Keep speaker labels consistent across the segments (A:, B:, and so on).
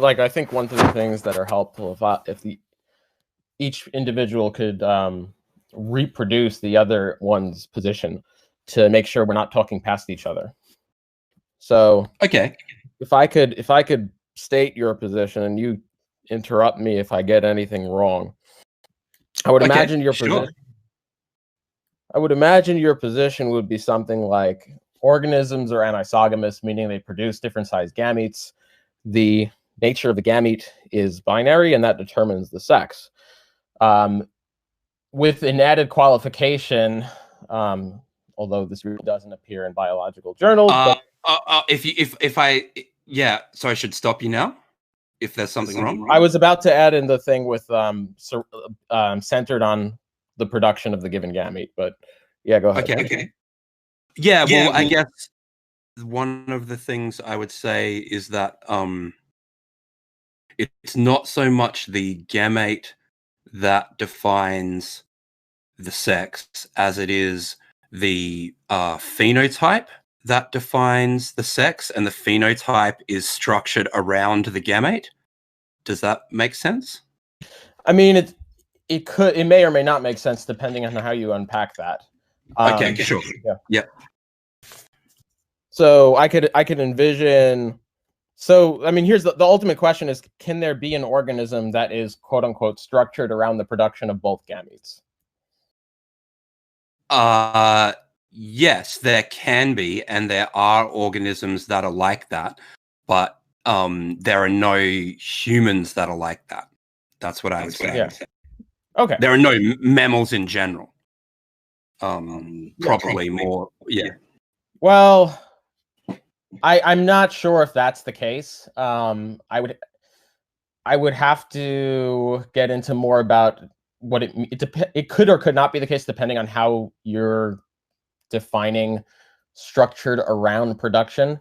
A: like I think one of the things that are helpful if each individual could reproduce the other one's position to make sure we're not talking past each other. So
B: okay,
A: if I could state your position and you interrupt me if I get anything wrong, I would imagine your position. I would imagine your position would be something like organisms are anisogamous, meaning they produce different sized gametes. The nature of the gamete is binary, and that determines the sex. With an added qualification, although this really doesn't appear in biological journals.
B: So I should stop you now if there's something wrong.
A: I was about to add in the thing with centered on the production of the given gamete, but yeah, go ahead.
B: Okay. Yeah, well, I guess one of the things I would say is that it's not so much the gamete that defines the sex as it is the phenotype that defines the sex, and the phenotype is structured around the gamete. Does that make sense?
A: I mean, it may or may not make sense depending on how you unpack that.
B: Okay, sure. Yeah.
A: So I could envision. So I mean, here's the ultimate question: is can there be an organism that is quote unquote structured around the production of both gametes?
B: Yes, there can be, and there are organisms that are like that, but there are no humans that are like that. That's what I would say.
A: Yeah. Okay.
B: There are no mammals in general. Probably more. Yeah.
A: Well, I'm not sure if that's the case. I would have to get into more about what it could or could not be the case depending on how you're defining structured around production.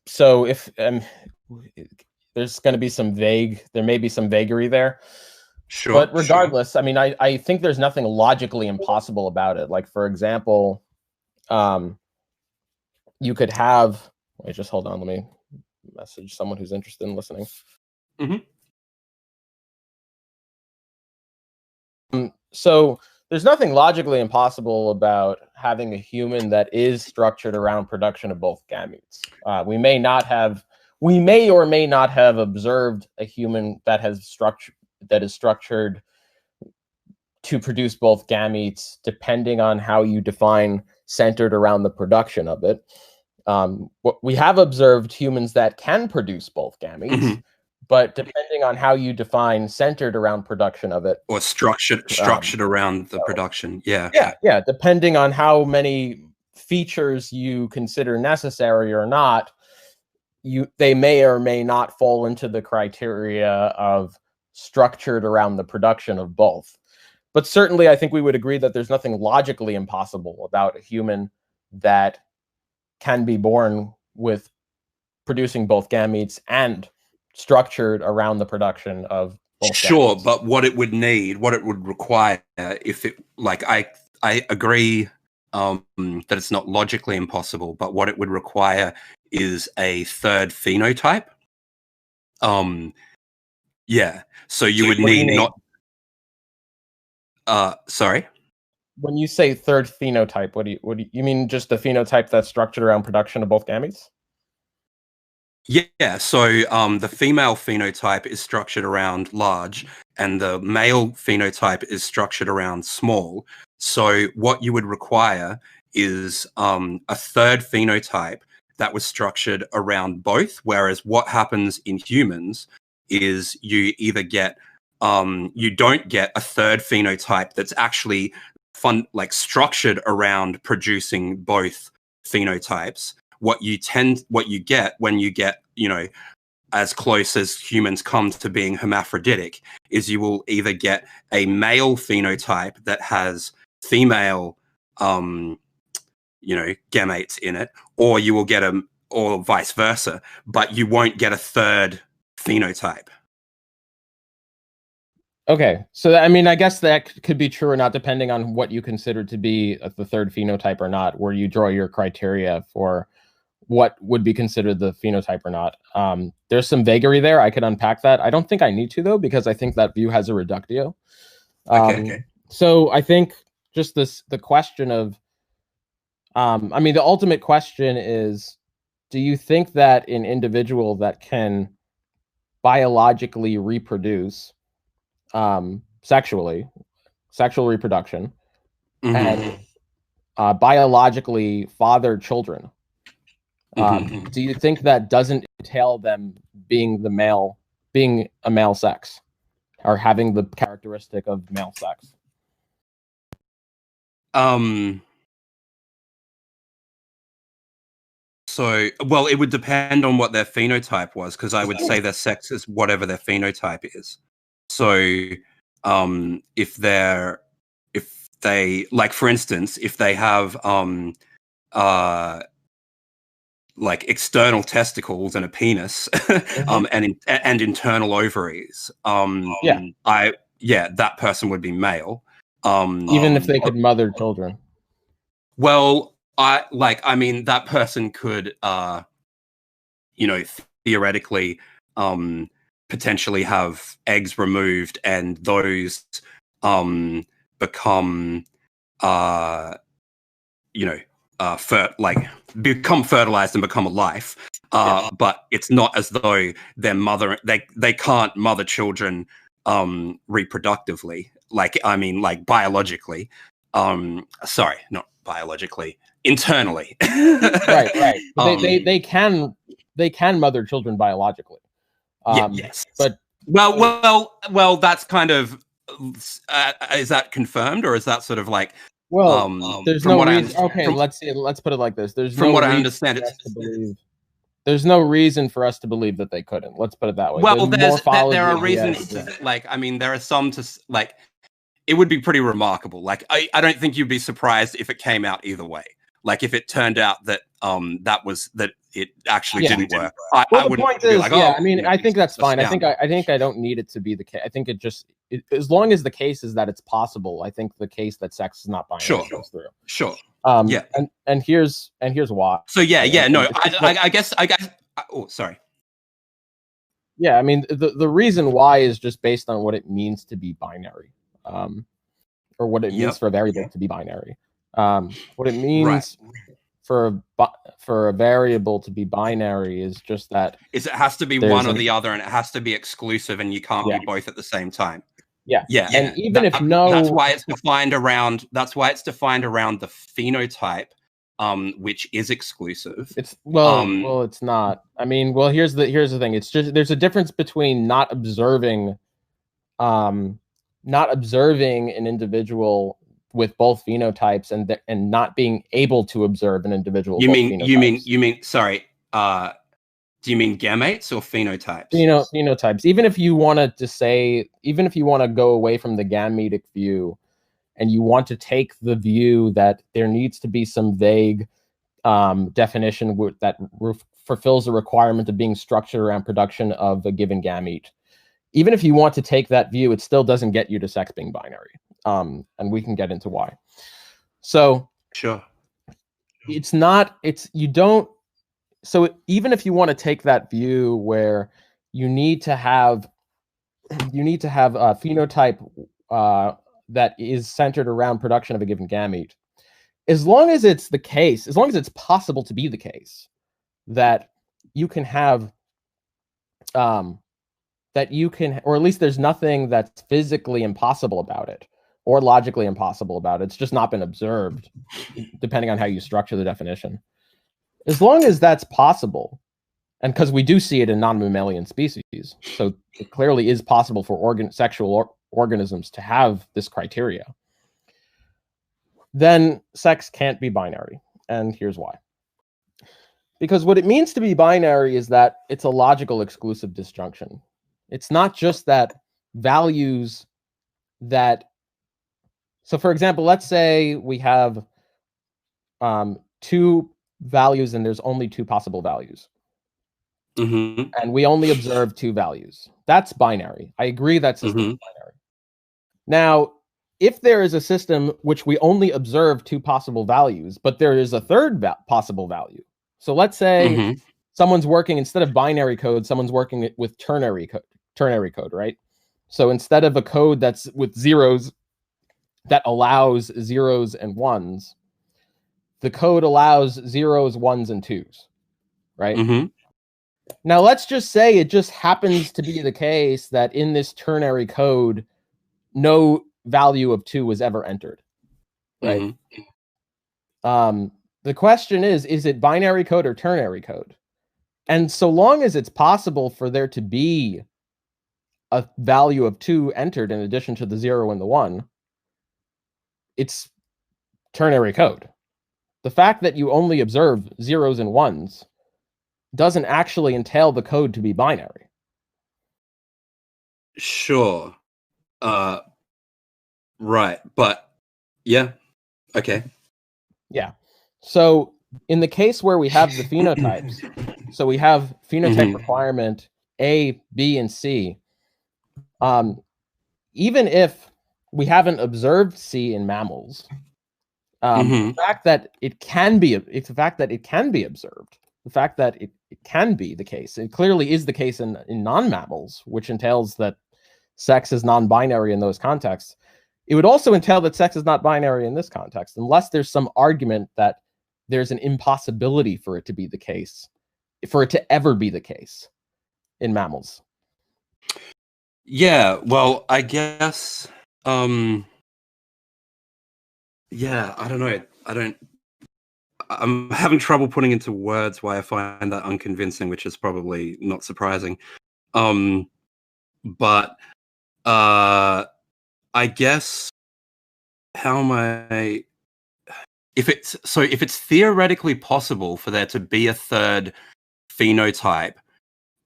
A: So if there's going to be there may be some vagary there.
B: Sure.
A: But regardless, I mean, I think there's nothing logically impossible about it. Like, for example, you could have, wait, just hold on. Let me message someone who's interested in listening. So there's nothing logically impossible about having a human that is structured around production of both gametes. We may or may not have observed a human that is structured to produce both gametes, depending on how you define centered around the production of it. We have observed humans that can produce both gametes, but depending on how you define centered around production of it,
B: or structured around the production, yeah,
A: depending on how many features you consider necessary or not, they may or may not fall into the criteria of structured around the production of both. But certainly, I think we would agree that there's nothing logically impossible about a human that can be born with producing both gametes and structured around the production of both gametes.
B: But what it would require, if it, like, I agree that it's not logically impossible, but what it would require is a third phenotype. So you would need sorry?
A: When you say third phenotype, what do you mean? Just the phenotype that's structured around production of both gametes?
B: Yeah, so the female phenotype is structured around large, and the male phenotype is structured around small. So what you would require is a third phenotype that was structured around both, whereas what happens in humans is you either get you don't get a third phenotype that's actually structured around producing both phenotypes. What you get when you get, as close as humans come to being hermaphroditic, is you will either get a male phenotype that has female gametes in it, or you will get or vice versa, but you won't get a third phenotype.
A: Okay, so I mean, I guess that could be true or not, depending on what you consider to be the third phenotype or not, where you draw your criteria for what would be considered the phenotype or not. There's some vagary there. I could unpack that. I don't think I need to, though, because I think that view has a reductio.
B: Okay.
A: So I think just the question of, I mean, the ultimate question is, do you think that an individual that can biologically reproduce sexual reproduction, and biologically father children, do you think that doesn't entail them being a male sex, or having the characteristic of male sex?
B: So, well, it would depend on what their phenotype was, because I would say their sex is whatever their phenotype is. So, if they, like, for instance, if they have like external testicles and a penis, and internal ovaries, that person would be male.
A: Even if they could mother children.
B: Well, I mean, that person could, theoretically, potentially have eggs removed, and those become, become fertilized and become a life. But it's not as though they can't mother children reproductively. Like biologically. Sorry, not biologically. Internally.
A: right. They can mother children biologically.
B: Yes.
A: But
B: well, that's kind of, is that confirmed, or is that sort of like,
A: there's no reason. Okay, let's put it like this. There's
B: from what I understand,
A: there's no reason for us to believe that they couldn't. Let's put it that way.
B: Well, there are reasons there are some to, like, it would be pretty remarkable. Like, I don't think you'd be surprised if it came out either way. Like, if it turned out that that it actually didn't work. I
A: the point is, like, I mean, I think that's fine. I think I don't need it to be the case. I think as long as the case is that it's possible, I think the case that sex is not binary goes through.
B: Sure.
A: And here's why.
B: So I guess. Oh, sorry.
A: Yeah, I mean, the reason why is just based on what it means to be binary, or what it means for a variable to be binary. What it means for a variable to be binary is just that it has to be one or the other, and it has to be exclusive, and you can't be both at the same time. Yeah. And even if
B: that's why it's defined around the phenotype, which is exclusive.
A: It's it's not. I mean, here's the thing. It's just, there's a difference between not observing an individual with both phenotypes and not being able to observe an individual.
B: You mean sorry, do you mean gametes or phenotypes?
A: Phenotypes. Even if you want to go away from the gametic view, and you want to take the view that there needs to be some vague definition that fulfills the requirement of being structured around production of a given gamete. Even if you want to take that view, it still doesn't get you to sex being binary. And we can get into why. So
B: sure.
A: So even if you want to take that view where you need to have a phenotype that is centered around production of a given gamete, as long as it's possible to be the case that you can have, or at least there's nothing that's physically impossible about it or logically impossible about it. It's just not been observed, depending on how you structure the definition. As long as that's possible, and because we do see it in non-mammalian species, so it clearly is possible for sexual organisms to have this criteria, then sex can't be binary. And here's why. Because what it means to be binary is that it's a logical exclusive disjunction. It's not just that values that... So for example, let's say we have two values and there's only two possible values.
B: Mm-hmm.
A: And we only observe two values. That's binary. I agree that system is binary. Now, if there is a system which we only observe two possible values, but there is a third possible value, So let's say
B: Mhm.
A: someone's working, instead of binary code, someone's working with ternary code, right? So instead of a code that's with zeros that allows zeros and ones, the code allows zeros, ones, and twos, right?
B: Mhm.
A: Now let's just say it just happens to be the case that in this ternary code, no value of 2 was ever entered, right? The question is it binary code or ternary code? And so long as it's possible for there to be a value of 2 entered in addition to the 0 and the 1, it's ternary code. The fact that you only observe zeros and ones doesn't actually entail the code to be binary.
B: Sure. Right. But yeah. Okay.
A: Yeah. So in the case where we have the phenotypes, so we have phenotype requirement A, B, and C. Even if we haven't observed C in mammals, the fact that it can be, it's the fact that it can be observed, the fact that it can be the case, it clearly is the case in non-mammals, which entails that sex is non-binary in those contexts. It would also entail that sex is not binary in this context, unless there's some argument that there's an impossibility for it to be the case, for it to ever be the case in mammals.
B: Yeah, well, I guess yeah, I don't know. I'm having trouble putting into words why I find that unconvincing, which is probably not surprising. But I guess how am I if it's theoretically possible for there to be a third phenotype,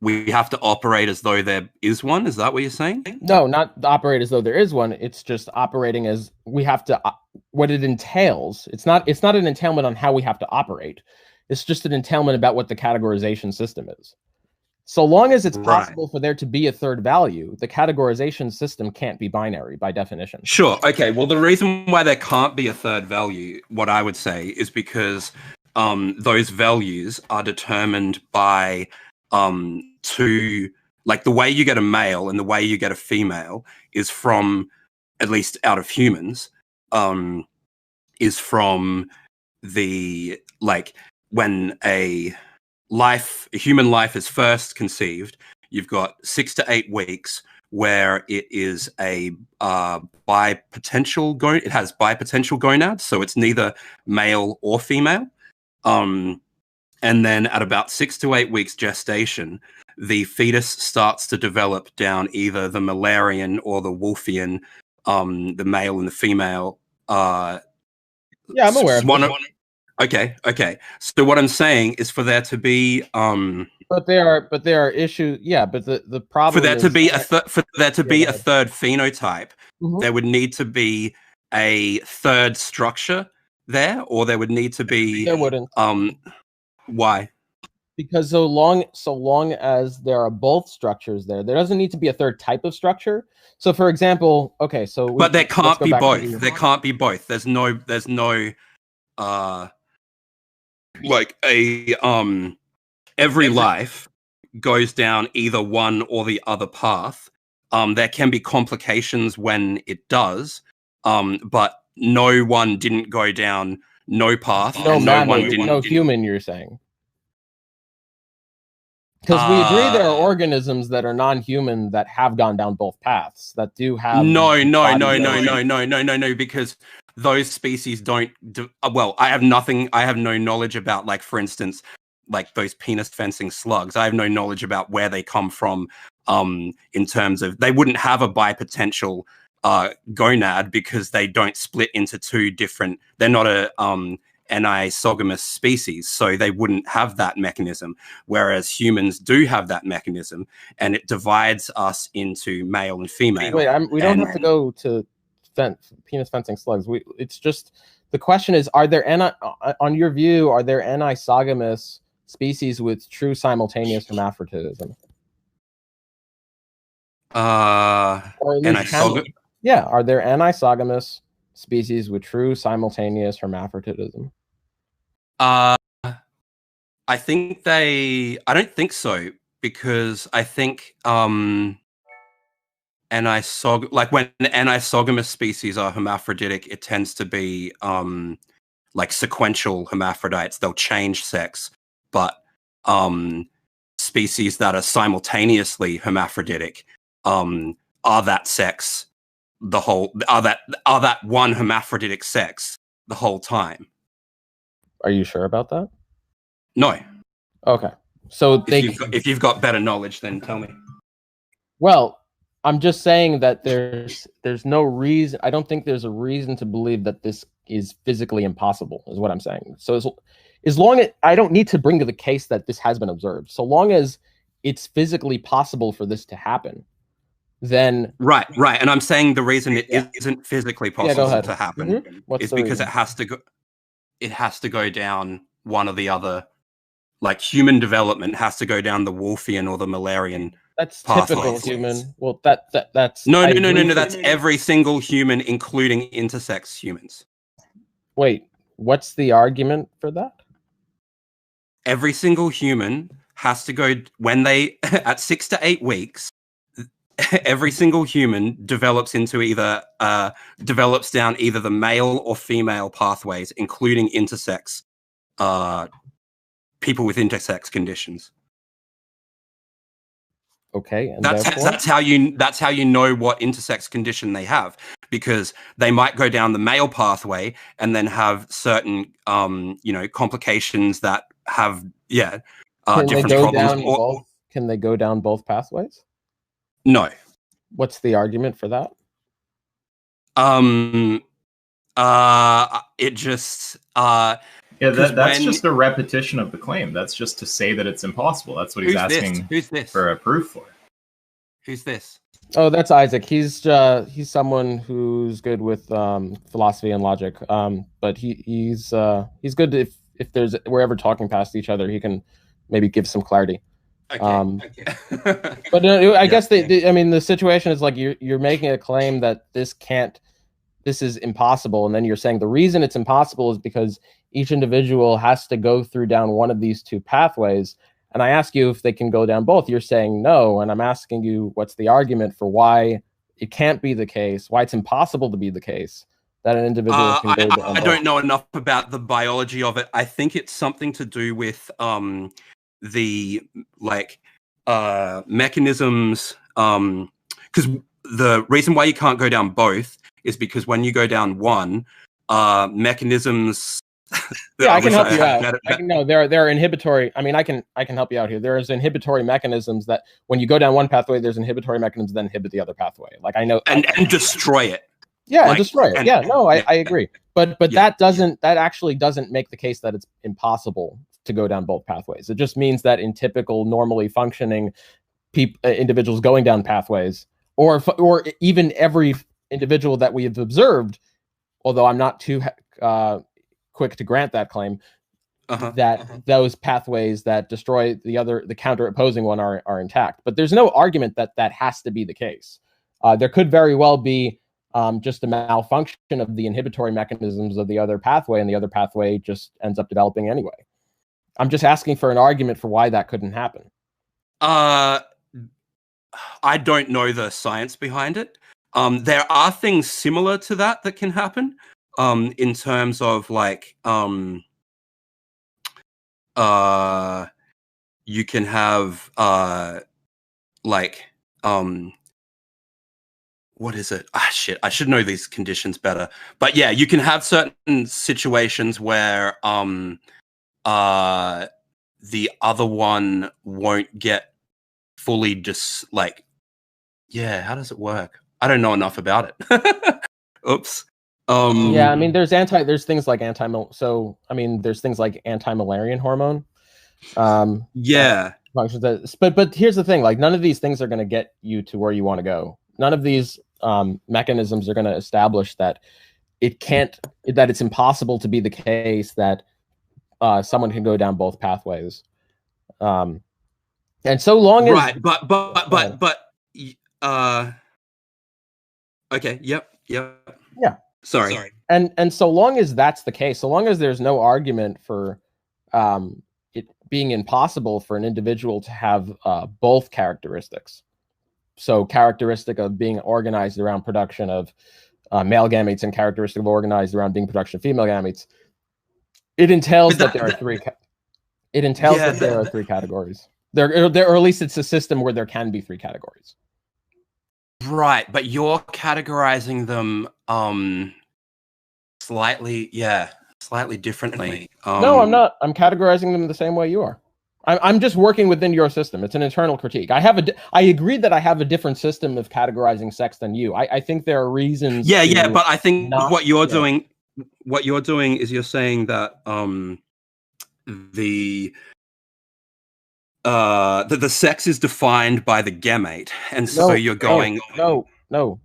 B: we have to operate as though there is one. Is that what you're saying?
A: No, not operate as though there is one. It's just operating as we have to. What it entails. It's not an entailment on how we have to operate. It's just an entailment about what the categorization system is. So long as it's possible for there to be a third value, the categorization system can't be binary by definition.
B: Sure. Okay. Well, the reason why there can't be a third value, what I would say, is because those values are determined by two, like the way you get a male and the way you get a female is from, at least out of humans, is from the, like, when a human life is first conceived, you've got 6 to 8 weeks where it is a bipotential it has bipotential gonads, so it's neither male or female. And then at about 6 to 8 weeks gestation, the fetus starts to develop down either the Müllerian or the Wolffian, the male and the female.
A: Yeah, I'm aware of this.
B: Okay. So what I'm saying is for there to be
A: But there are issues. Yeah, but the problem
B: for there to be a
A: Yeah,
B: third phenotype, there would need to be a third structure there, or there would need to be
A: there wouldn't.
B: Why?
A: Because so long as there are both structures there doesn't need to be a third type of structure. So for example, okay, so
B: but there can't be both. There can't be both. There's no like a every life goes down either one or the other path. There can be complications when it does, but no one didn't go down no path.
A: No
B: and
A: mammal,
B: no one didn't.
A: No human, you're saying? Because we agree there are organisms that are non-human that have gone down both paths, that do have...
B: No, because those species don't... well, I have no knowledge about, like, for instance, like those penis fencing slugs. I have no knowledge about where they come from in terms of... They wouldn't have a bipotential gonad because they don't split into two different... They're not a... anisogamous species, so they wouldn't have that mechanism, whereas humans do have that mechanism, and it divides us into male and female.
A: Wait, we don't have to go to penis fencing slugs. It's just, the question is, are there on your view, are there anisogamous species with true simultaneous hermaphroditism?
B: Yeah,
A: are there anisogamous species with true simultaneous hermaphroditism?
B: I don't think so, because I think when anisogamous species are hermaphroditic, it tends to be like sequential hermaphrodites. They'll change sex, but species that are simultaneously hermaphroditic are that sex are that one hermaphroditic sex the whole time.
A: Are you sure about that?
B: No.
A: Okay. So
B: if you've got better knowledge, then tell me.
A: Well, I'm just saying that there's no reason. I don't think there's a reason to believe that this is physically impossible, is what I'm saying. So as long as I don't need to bring to the case that this has been observed, so long as it's physically possible for this to happen, then
B: right. And I'm saying the reason it isn't physically possible to happen is because it has to go down one or the other. Like human development has to go down the Wolffian or the Müllerian.
A: That's typical human. Well, that's
B: no. That's every single human, including intersex humans.
A: Wait, what's the argument for that?
B: Every single human has to go when they at 6 to 8 weeks. Every single human develops into develops down either the male or female pathways, including intersex people with intersex conditions.
A: Okay, and
B: that's how you know what intersex condition they have, because they might go down the male pathway and then have certain complications that have different problems.
A: Can they go down both pathways?
B: No.
A: What's the argument for that?
B: It just
C: that's just a repetition of the claim. That's just to say that it's impossible. That's what he's asking for a proof for.
B: Who's this?
A: Oh, that's Isaac. He's someone who's good with philosophy and logic. But he's good if we're ever talking past each other, he can maybe give some clarity.
B: Okay.
A: But I guess the situation is like you're making a claim that this is impossible, and then you're saying the reason it's impossible is because each individual has to go through down one of these two pathways. And I ask you if they can go down both. You're saying no, and I'm asking you what's the argument for why it can't be the case, why it's impossible to be the case that an individual can go down both.
B: I don't know enough about the biology of it. I think it's something to do with the mechanisms, because the reason why you can't go down both is because when you go down one, mechanisms.
A: Yeah, I can help you out. There are inhibitory. I mean, I can help you out here. There's inhibitory mechanisms that when you go down one pathway, there's inhibitory mechanisms that inhibit the other pathway. Like I know,
B: and destroy it.
A: Yeah, and destroy it. I agree. But that actually doesn't make the case that it's impossible to go down both pathways. It just means that in typical, normally functioning individuals going down pathways, or even every individual that we have observed, although I'm not too quick to grant that claim, those pathways that destroy the counter opposing one are intact. But there's no argument that has to be the case. There could very well be just a malfunction of the inhibitory mechanisms of the other pathway, and the other pathway just ends up developing anyway. I'm just asking for an argument for why that couldn't happen.
B: I don't know the science behind it. There are things similar to that can happen. In terms of you can have what is it? Shit, I should know these conditions better. But yeah, you can have certain situations where the other one won't get fully how does it work? I don't know enough about it. Oops.
A: Yeah, I mean, there's things like there's things like anti-Müllerian hormone.
B: Yeah.
A: But here's the thing: like, none of these things are going to get you to where you want to go. None of these mechanisms are going to establish that it's impossible to be the case that someone can go down both pathways. And so long as
B: okay, yep.
A: Yeah.
B: Sorry.
A: And so long as that's the case, so long as there's no argument for being impossible for an individual to have both characteristics. So characteristic of being organized around production of male gametes and characteristic of organized around being production of female gametes. It entails that there are three. It entails that there are three categories. Or at least it's a system where there can be three categories.
B: Right, but you're categorizing them slightly differently.
A: No, I'm not. I'm categorizing them the same way you are. I'm just working within your system. It's an internal critique. I agree that I have a different system of categorizing sex than you. I think there are reasons.
B: Yeah, but I think what you're doing is you're saying that the sex is defined by the gamete, and so you're going.
A: No.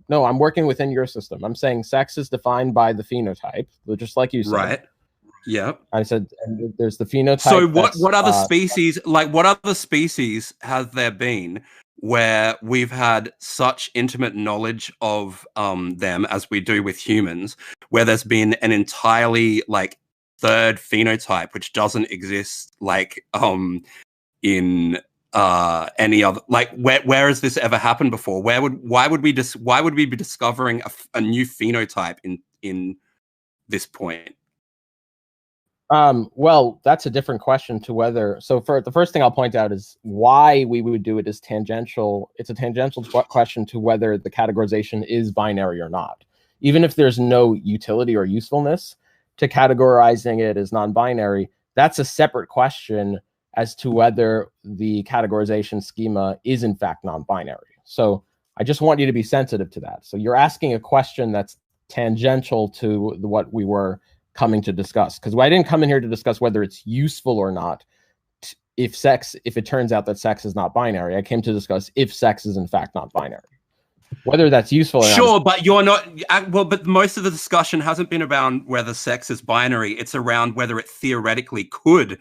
A: I'm working within your system. I'm saying sex is defined by the phenotype, just like you said.
B: Right. Yeah.
A: I said there's the phenotype.
B: So what other species, what other species have there been where we've had such intimate knowledge of them as we do with humans, where there's been an entirely third phenotype which doesn't exist in any other, where has this ever happened before? Why would we be discovering a new phenotype in this point?
A: Well, that's a different question to whether. So for the first thing I'll point out is why we would do it is tangential. It's a tangential question to whether the categorization is binary or not. Even if there's no utility or usefulness to categorizing it as non-binary, that's a separate question as to whether the categorization schema is in fact non-binary. So I just want you to be sensitive to that. So you're asking a question that's tangential to what we were coming to discuss, because I didn't come in here to discuss whether it's useful or not. If it turns out that sex is not binary, I came to discuss if sex is in fact not binary. Whether that's useful or not.
B: Sure, but you're not. Well, but most of the discussion hasn't been around whether sex is binary. It's around whether it theoretically could.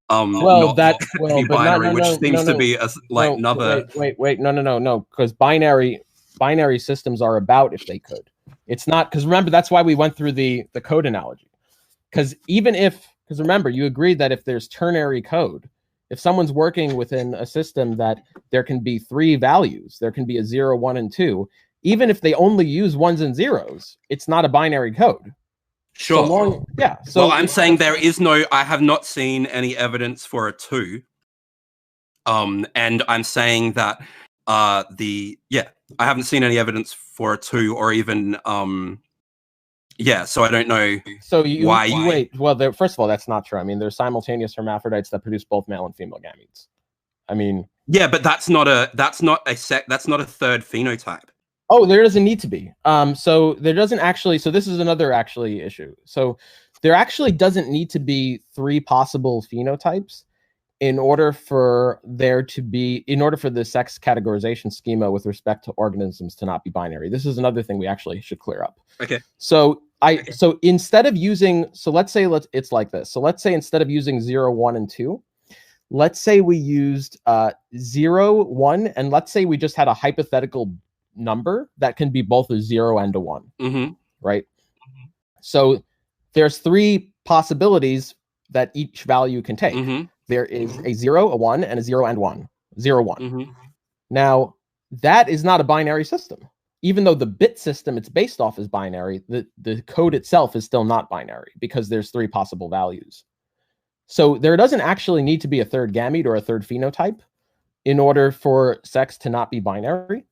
B: Be binary, which seems to be another.
A: Wait, no, because binary systems are about if they could. It's not, because remember, that's why we went through the code analogy. Because remember, you agreed that if there's ternary code, if someone's working within a system that there can be three values, there can be a 0, 1, and 2, even if they only use ones and zeros, it's not a binary code.
B: Sure.
A: So
B: I'm saying I have not seen any evidence for a 2. And I'm saying that I haven't seen any evidence for a 2 or even so I don't know.
A: So why. Wait. Well, first of all, that's not true. I mean, there's simultaneous hermaphrodites that produce both male and female gametes. I mean,
B: yeah, but that's not a third phenotype.
A: Oh, there doesn't need to be. So there doesn't actually. So this is another issue. So there actually doesn't need to be 3 possible phenotypes in order for the sex categorization schema with respect to organisms to not be binary. This is another thing we actually should clear up.
B: Okay.
A: So instead of using, let's say it's like this. So let's say instead of using 0, 1, and 2, let's say we used 0, 1, and let's say we just had a hypothetical number that can be both a 0 and a 1.
B: Mm-hmm.
A: Right? Mm-hmm. So there's 3 possibilities that each value can take.
B: Mm-hmm.
A: There is a 0, a 1, and a 0 and 1. 0, 1.
B: Mm-hmm.
A: Now, that is not a binary system. Even though the bit system it's based off is binary, the code itself is still not binary because there's 3 possible values. So there doesn't actually need to be a third gamete or a third phenotype in order for sex to not be binary.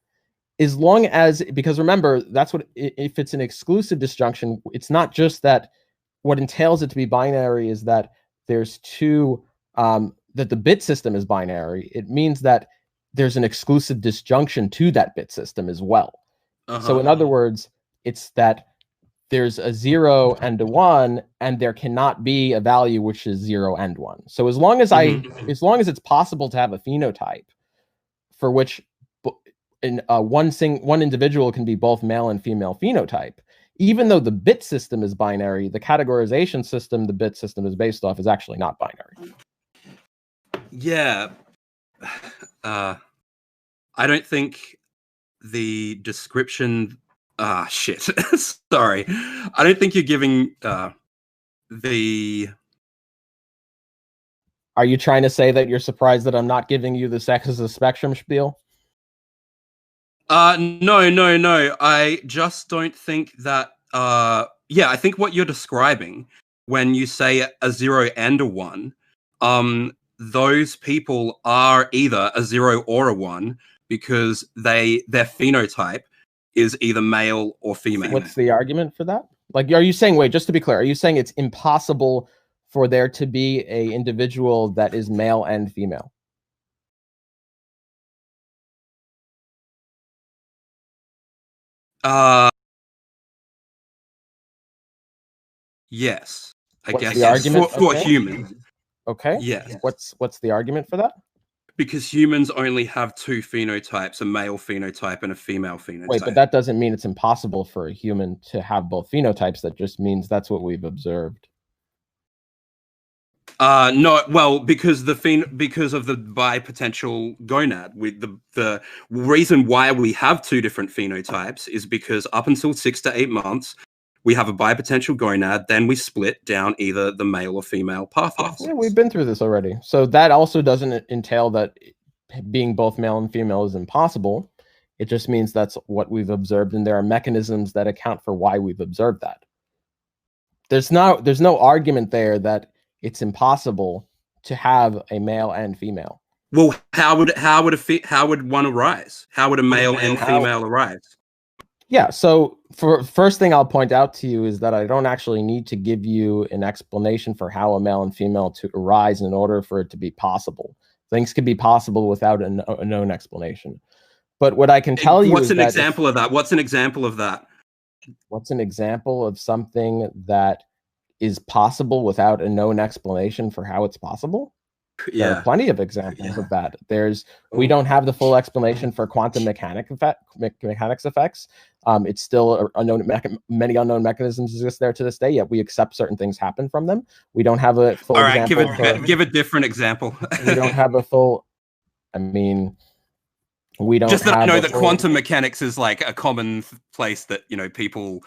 A: As long as, because remember, that's what, if it's an exclusive disjunction, it's not just that what entails it to be binary is that there's 2, that the bit system is binary. It means that there's an exclusive disjunction to that bit system as well. Uh-huh. So in other words, it's that there's a 0 and a 1, and there cannot be a value which is 0 and 1. So as long as as long as it's possible to have a phenotype for which one individual can be both male and female phenotype, even though the bit system is binary, the categorization system the bit system is based off is actually not binary.
B: Yeah. I don't think the description... shit. Sorry. I don't think you're giving the...
A: Are you trying to say that you're surprised that I'm not giving you the sex as a spectrum spiel?
B: No. I just don't think that. Yeah, I think what you're describing when you say a 0 and a 1, those people are either a 0 or a 1 because their phenotype is either male or female.
A: What's the argument for that? Like, are you saying, wait, just to be clear, are you saying it's impossible for there to be a individual that is male and female?
B: Yes. I
A: What's
B: guess
A: the argument
B: for humans.
A: Okay.
B: Yes.
A: What's the argument for that?
B: Because humans only have 2 phenotypes, a male phenotype and a female phenotype.
A: Wait, but that doesn't mean it's impossible for a human to have both phenotypes. That just means that's what we've observed.
B: No, well, because of the bipotential gonad, with the reason why we have 2 different phenotypes is because up until 6 to 8 months, we have a bipotential gonad, then we split down either the male or female pathways.
A: Yeah, we've been through this already. So that also doesn't entail that being both male and female is impossible. It just means that's what we've observed, and there are mechanisms that account for why we've observed that. There's no argument there that it's impossible to have a male and female.
B: Well, how would one arise? How would a male and female arise?
A: Yeah, so for first thing I'll point out to you is that I don't actually need to give you an explanation for how a male and female to arise in order for it to be possible. Things can be possible without a known explanation. But what I can tell you
B: is what's an example of that? What's an example of that?
A: What's an example of something that is possible without a known explanation for how it's possible?
B: Yeah.
A: There are plenty of examples of that. We don't have the full explanation for quantum mechanics effects. It's still unknown. Many unknown mechanisms exist there to this day. Yet we accept certain things happen from them. We don't have a full.
B: All right, give a different example.
A: We don't have a full. I mean, we don't.
B: Just that I know that quantum mechanics is like a common place that people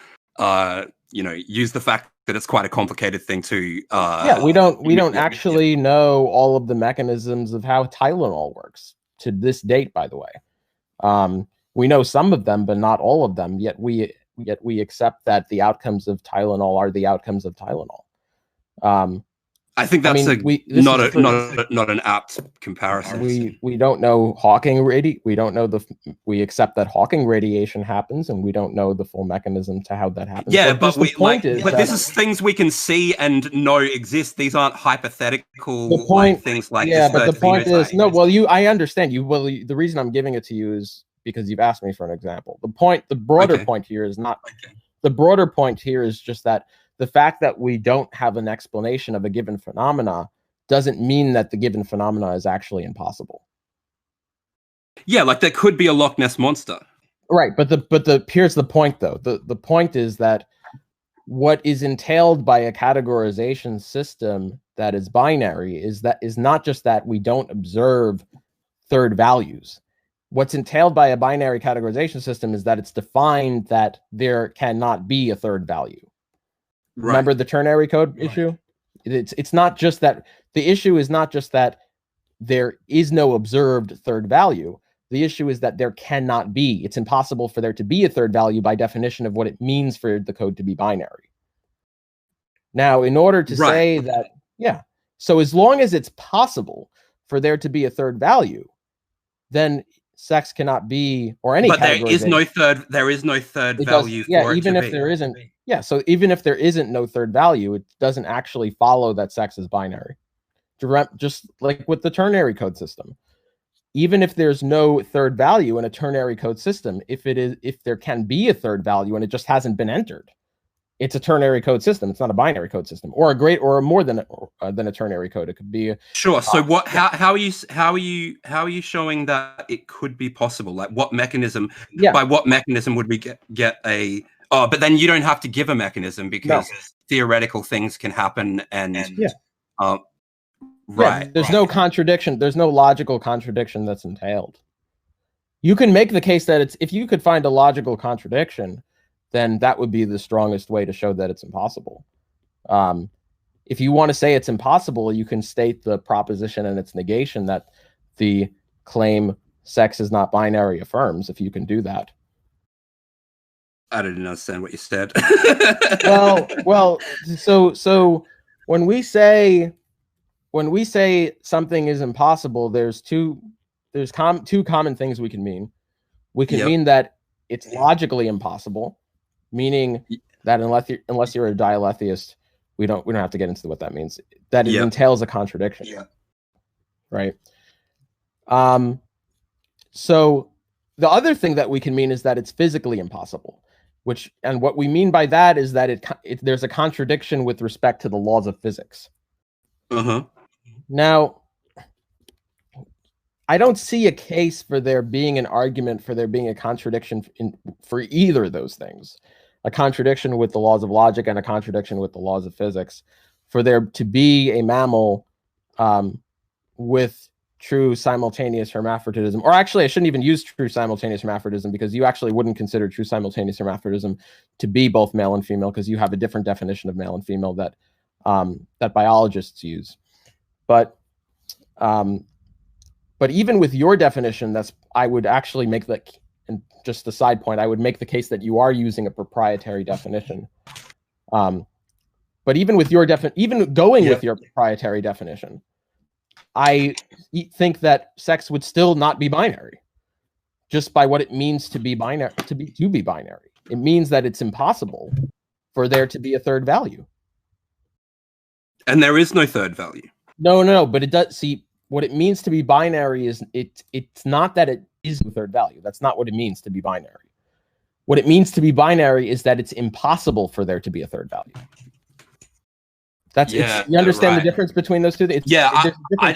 B: use the fact that it's quite a complicated thing to
A: yeah, we don't actually know all of the mechanisms of how Tylenol works to this date, by the way. We know some of them, but not all of them, yet we accept that the outcomes of Tylenol are the outcomes of Tylenol.
B: I think that's not an apt comparison.
A: We don't know Hawking we don't know we accept that Hawking radiation happens, and we don't know the full mechanism to how that happens.
B: Yeah, but this is things we can see and know exist. These aren't hypothetical things like
A: yeah. But the point is, no. Well, I understand you. Well, the reason I'm giving it to you is because you've asked me for an example. The broader point here is not. Okay. The broader point here is just that. The fact that we don't have an explanation of a given phenomena doesn't mean that the given phenomena is actually impossible.
B: Yeah, like there could be a Loch Ness monster.
A: Right, but here's the point though. The point is that what is entailed by a categorization system that is binary is not just that we don't observe third values. What's entailed by a binary categorization system is that it's defined that there cannot be a third value. Right. Remember the ternary code issue? It's not just that the issue is not just that there is no observed third value. The issue is that there cannot be. It's impossible for there to be a third value by definition of what it means for the code to be binary. Now, in order to say that, yeah. So as long as it's possible for there to be a third value, then sex cannot be, or any.
B: But there is no third value.
A: Yeah, even if there isn't. Yeah, so even if there isn't no third value, it doesn't actually follow that sex is binary. Just like with the ternary code system. Even if there's no third value in a ternary code system, if there can be a third value and it just hasn't been entered, it's a ternary code system. It's not a binary code system, or more than a ternary code. It could be
B: sure. So what? How are you showing that it could be possible? Like what mechanism? Yeah. By what mechanism would we get a? Oh, but then you don't have to give a mechanism because theoretical things can happen and right.
A: There's no contradiction. There's no logical contradiction that's entailed. You can make the case that if you could find a logical contradiction, then that would be the strongest way to show that it's impossible. if you want to say it's impossible, you can state the proposition and its negation that the claim sex is not binary affirms, if you can do that.
B: I didn't understand what you said.
A: well, so when we say something is impossible, there's two common things we can mean. We can mean that it's logically impossible, meaning that unless you're a dialetheist, we don't have to get into what that means. That it entails a contradiction. Yeah. Right. So the other thing that we can mean is that it's physically impossible, and what we mean by that is that there's a contradiction with respect to the laws of physics. Now, I don't see a case for there being an argument for there being a contradiction for either of those things, a contradiction with the laws of logic and a contradiction with the laws of physics, for there to be a mammal with true simultaneous hermaphroditism. Or actually, I shouldn't even use true simultaneous hermaphroditism, because you actually wouldn't consider true simultaneous hermaphroditism to be both male and female, because you have a different definition of male and female that biologists use. But even with your definition, I would actually make that, and just a side point, I would make the case that you are using a proprietary definition. But even with your even going with your proprietary definition, I think that sex would still not be binary, just by what it means to be binary. To be binary, it means that it's impossible for there to be a third value.
B: And there is no third value.
A: No, but it does. See, what it means to be binary is it's not that it is the third value. That's not what it means to be binary. What it means to be binary is that it's impossible for there to be a third value. You understand the difference between those two?
B: I think I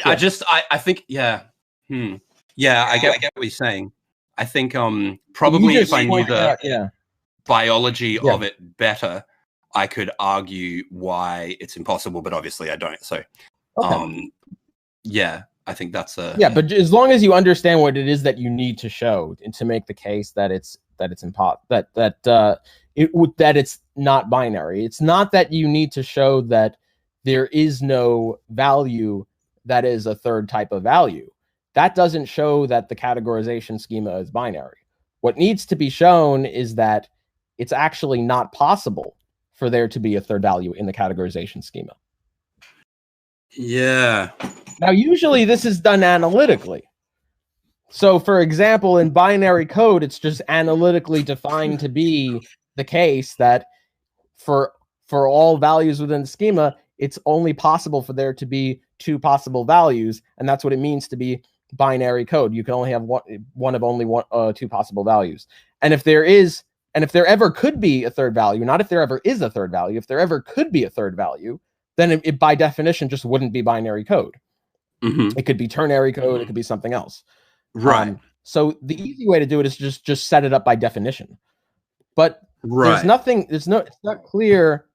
B: get what you're saying. I think probably if I knew the biology of it better, I could argue why it's impossible, but obviously I don't. So I think that's
A: but as long as you understand what it is that you need to show and to make the case that it's not binary. It's not that you need to show that there is no value that is a third type of value. That doesn't show that the categorization schema is binary. What needs to be shown is that it's actually not possible for there to be a third value in the categorization schema.
B: Yeah.
A: Now, usually this is done analytically. So, for example, in binary code, it's just analytically defined to be the case that for all values within the schema, it's only possible for there to be two possible values, and that's what it means to be binary code. You can only have one of only two possible values. And if there ever could be a third value, not if there ever is a third value, if there ever could be a third value, then it by definition just wouldn't be binary code. It could be ternary code, it could be something else.
B: Right.
A: So the easy way to do it is just set it up by definition. But it's not clear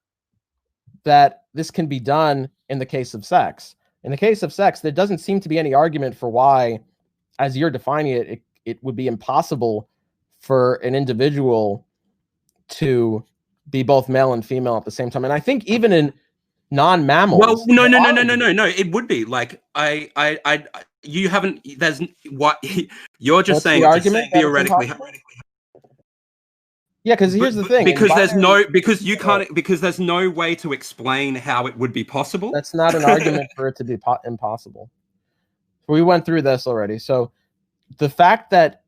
A: that this can be done in the case of sex. In the case of sex, there doesn't seem to be any argument for why, as you're defining it, it would be impossible for an individual to be both male and female at the same time. And I think even in non-mammals.
B: Well, no. It would be like you haven't. There's what you're just saying.
A: The argument
B: theoretically.
A: Yeah, because here's the thing.
B: Because there's no way to explain how it would be possible.
A: That's not an argument for it to be impossible. We went through this already. So the fact that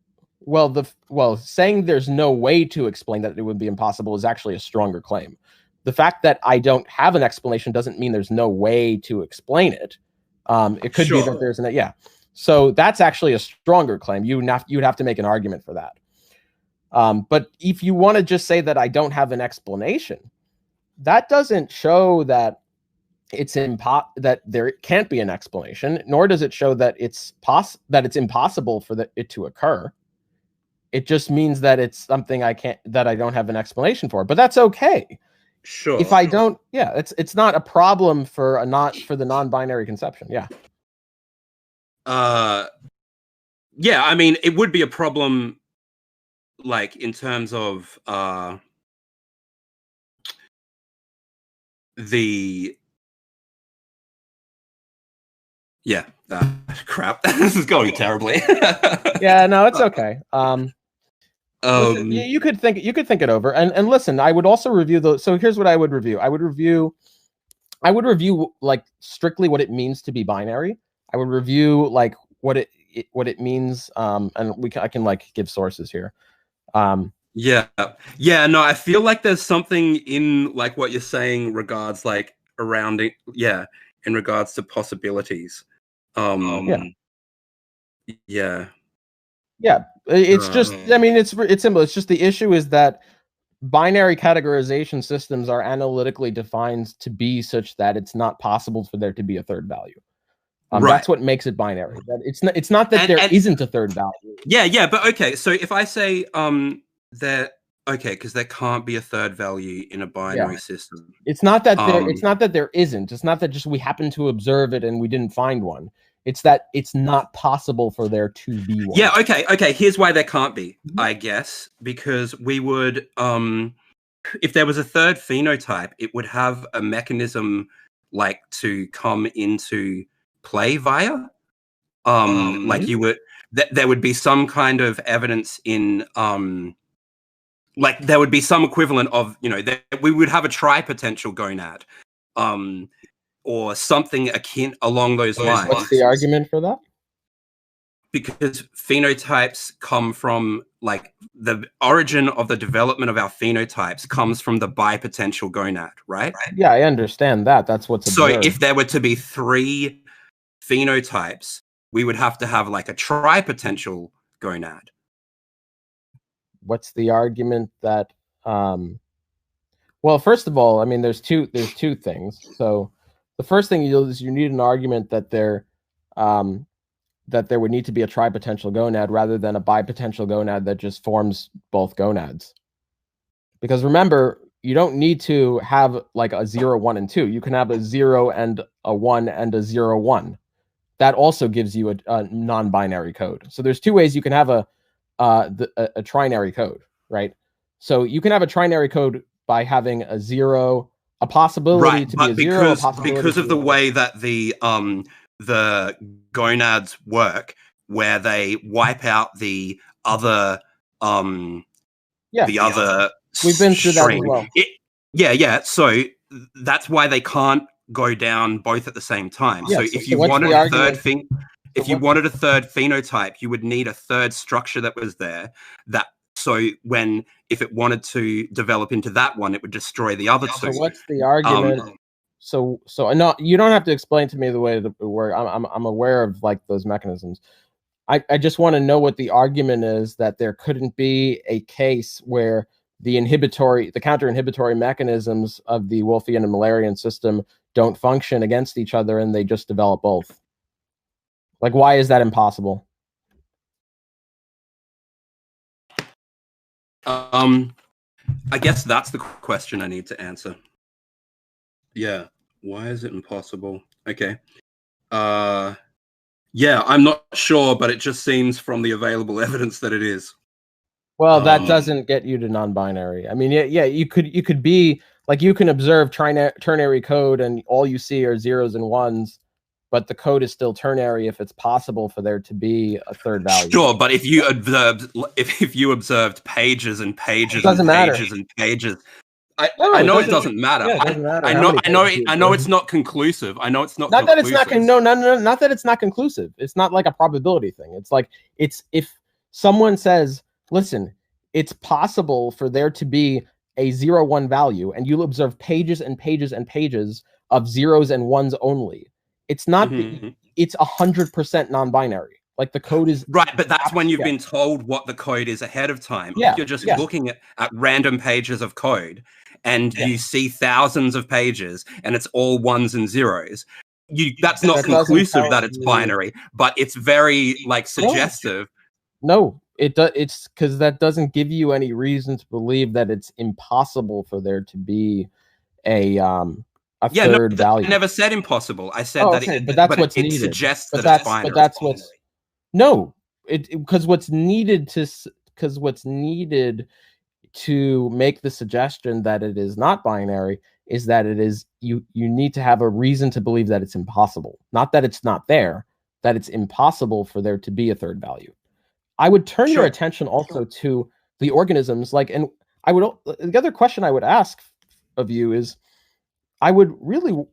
A: saying there's no way to explain that it would be impossible is actually a stronger claim. The fact that I don't have an explanation doesn't mean there's no way to explain it. It could be that there's So that's actually a stronger claim. You'd have to make an argument for that. But if you want to just say that I don't have an explanation, that doesn't show that that there can't be an explanation, nor does it show that it's impossible for it to occur. It just means that it's something I don't have an explanation for. But that's okay.
B: Sure.
A: If I don't, it's not a problem for the non-binary conception. Yeah.
B: I mean, it would be a problem, like in terms of the Yeah. Crap. This is going terribly.
A: Yeah, no, it's okay. Listen, you could think it over, and listen. I would also review those. So here's what I would review. I would review like strictly what it means to be binary. I would review like what it means. And I can like give sources here.
B: Yeah. No, I feel like there's something in like what you're saying regards like around it. Yeah, in regards to possibilities. Yeah.
A: It's just. I mean, it's simple. It's just the issue is that binary categorization systems are analytically defined to be such that it's not possible for there to be a third value. Right. That's what makes it binary. It's not that there isn't a third value.
B: Yeah, but okay. So if I say that because there can't be a third value in a binary system.
A: It's not that there isn't. It's not that just we happen to observe it and we didn't find one. It's that it's not possible for there to be one.
B: Yeah, okay. Here's why there can't be, I guess, because we would if there was a third phenotype, it would have a mechanism like to come into play via. Like you would there would be some kind of evidence in like there would be some equivalent of, we would have a tripotential gonad, or something akin along those lines.
A: What's the argument for that?
B: Because phenotypes come from, like, the origin of the development of our phenotypes comes from the bipotential gonad, right?
A: Yeah, I understand that. That's what's observed.
B: So if there were to be 3 phenotypes, we would have to have like a tripotential gonad.
A: What's the argument that well, first of all, I mean, there's two things. So the first thing is you need an argument that there would need to be a tripotential gonad rather than a bipotential gonad that just forms both gonads. Because remember, you don't need to have like a 0, 1, and 2. You can have a 0 and a 1 and a 0, 1. That also gives you a non-binary code. So there's 2 ways you can have a trinary code, right? So you can have a trinary code by having a 0, a possibility to be a 0, a possibility
B: because of the way that the gonads work, where they wipe out the other other
A: we've been through that as well.
B: So that's why they can't go down both at the same time.
A: Yeah,
B: so if you wanted a third thing, if you wanted a third phenotype, you would need a third structure that was there. So if it wanted to develop into that one, it would destroy the other 2.
A: So what's the argument? So no, you don't have to explain to me the way that it works. I'm aware of like those mechanisms. I just want to know what the argument is that there couldn't be a case where the counter-inhibitory mechanisms of the Wolffian and Müllerian system don't function against each other and they just develop both. Like, why is that impossible?
B: I guess that's the question I need to answer. Yeah, why is it impossible? Okay. Yeah, I'm not sure, but it just seems from the available evidence that it is.
A: Well, that doesn't get you to non-binary. I mean, yeah, you could be like, you can observe ternary code and all you see are 0s and 1s, but the code is still ternary if it's possible for there to be a third value.
B: Sure, but if you observed pages and pages and pages and pages, I know it doesn't matter.
A: Yeah, it doesn't matter.
B: I know it's not conclusive. I know it's not.
A: Not that it's not. No, not that it's not conclusive. It's not like a probability thing. It's like if someone says, "Listen, it's possible for there to be a 0, 1 value," and you'll observe pages and pages and pages of 0s and 1s only. It's not. It's 100% non-binary. Like the code is
B: right, but that's when you've been told what the code is ahead of time.
A: Yeah,
B: if you're just looking at random pages of code and you see thousands of pages and it's all 1s and 0s, that's not conclusive that it's binary, but it's very like suggestive.
A: No, it's because that doesn't give you any reason to believe that it's impossible for there to be a third value.
B: I never said impossible. I said
A: what's needed.
B: Suggests that it's binary.
A: But that's what's because what's needed to make the suggestion that it is not binary is that it is you need to have a reason to believe that it's impossible, not that it's not there, that it's impossible for there to be a third value. I would turn your attention also to the organisms, and the other question I would ask of you is, I would really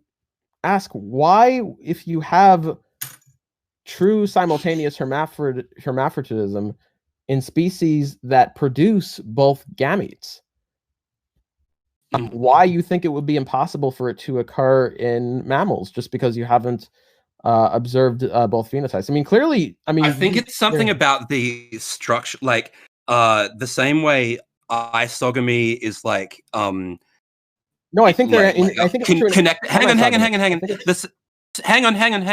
A: ask why, if you have true simultaneous hermaphroditism in species that produce both gametes, why you think it would be impossible for it to occur in mammals just because you haven't observed both phenotypes. I mean, clearly,
B: I think it's something about the structure, like the same way isogamy is like
A: no, I think they're I think it's
B: connect. Hang on. Hang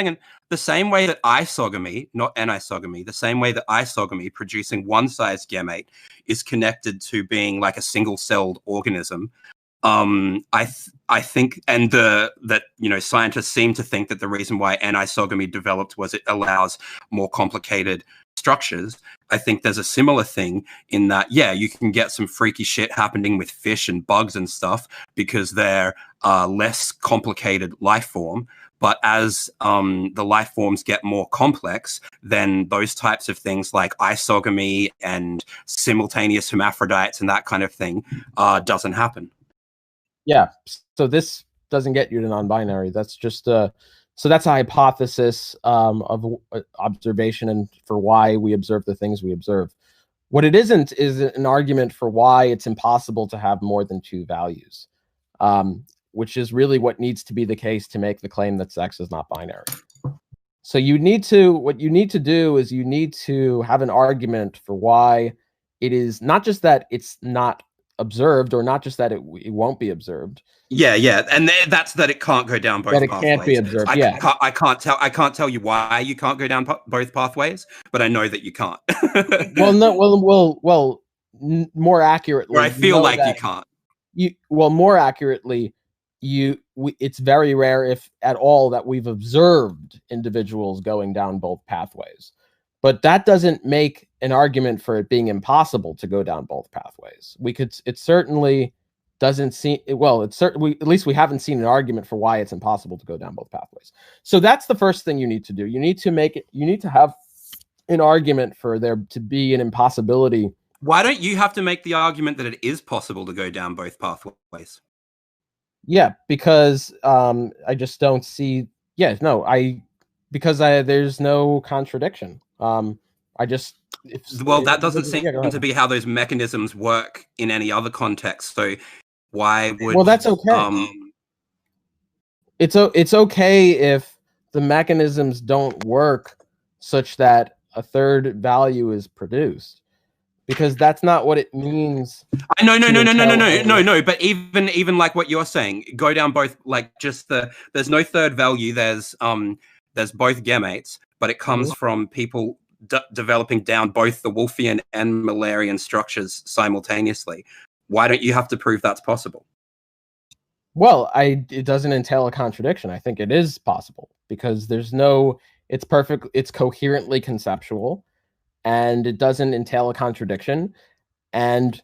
B: on. The same way that isogamy, not anisogamy, the same way that isogamy, producing one-sized gamete, is connected to being like a single-celled organism. I think, and that scientists seem to think that the reason why anisogamy developed was it allows more complicated structures. I think there's a similar thing in that, yeah, you can get some freaky shit happening with fish and bugs and stuff because they're less complicated life form. But as the life forms get more complex, then those types of things like isogamy and simultaneous hermaphrodites and that kind of thing doesn't happen.
A: Yeah, so this doesn't get you to non-binary. That's just so that's a hypothesis of observation and for why we observe the things we observe. What it isn't is an argument for why it's impossible to have more than two values, which is really what needs to be the case to make the claim that sex is not binary. So what you need to do is you need to have an argument for why it is not just that it's not observed, or not just that it won't be observed.
B: Yeah, and that's that it can't go down both pathways.
A: That it can't be observed.
B: I can't tell you why you can't go down both pathways, but I know that you can't.
A: Well, more accurately,
B: or I feel like you can't.
A: More accurately, it's very rare, if at all, that we've observed individuals going down both pathways. But that doesn't make an argument for it being impossible to go down both pathways. It certainly doesn't seem, well, at least we haven't seen an argument for why it's impossible to go down both pathways. So that's the first thing you need to do. You need to have an argument for there to be an impossibility.
B: Why don't you have to make the argument that it is possible to go down both pathways?
A: Yeah, because I just don't see. Yeah, no, there's no contradiction. That
B: doesn't seem to be how those mechanisms work in any other context. So why would?
A: Well, that's okay. It's okay if the mechanisms don't work such that a third value is produced, because that's not what it means.
B: No. But even like what you're saying, go down both, like just there's no third value. There's both gametes, but it comes from people developing down both the Wolffian and Müllerian structures simultaneously. Why don't you have to prove that's possible?
A: Well, it doesn't entail a contradiction. I think it is possible because it's perfect. It's coherently conceptual, and it doesn't entail a contradiction. And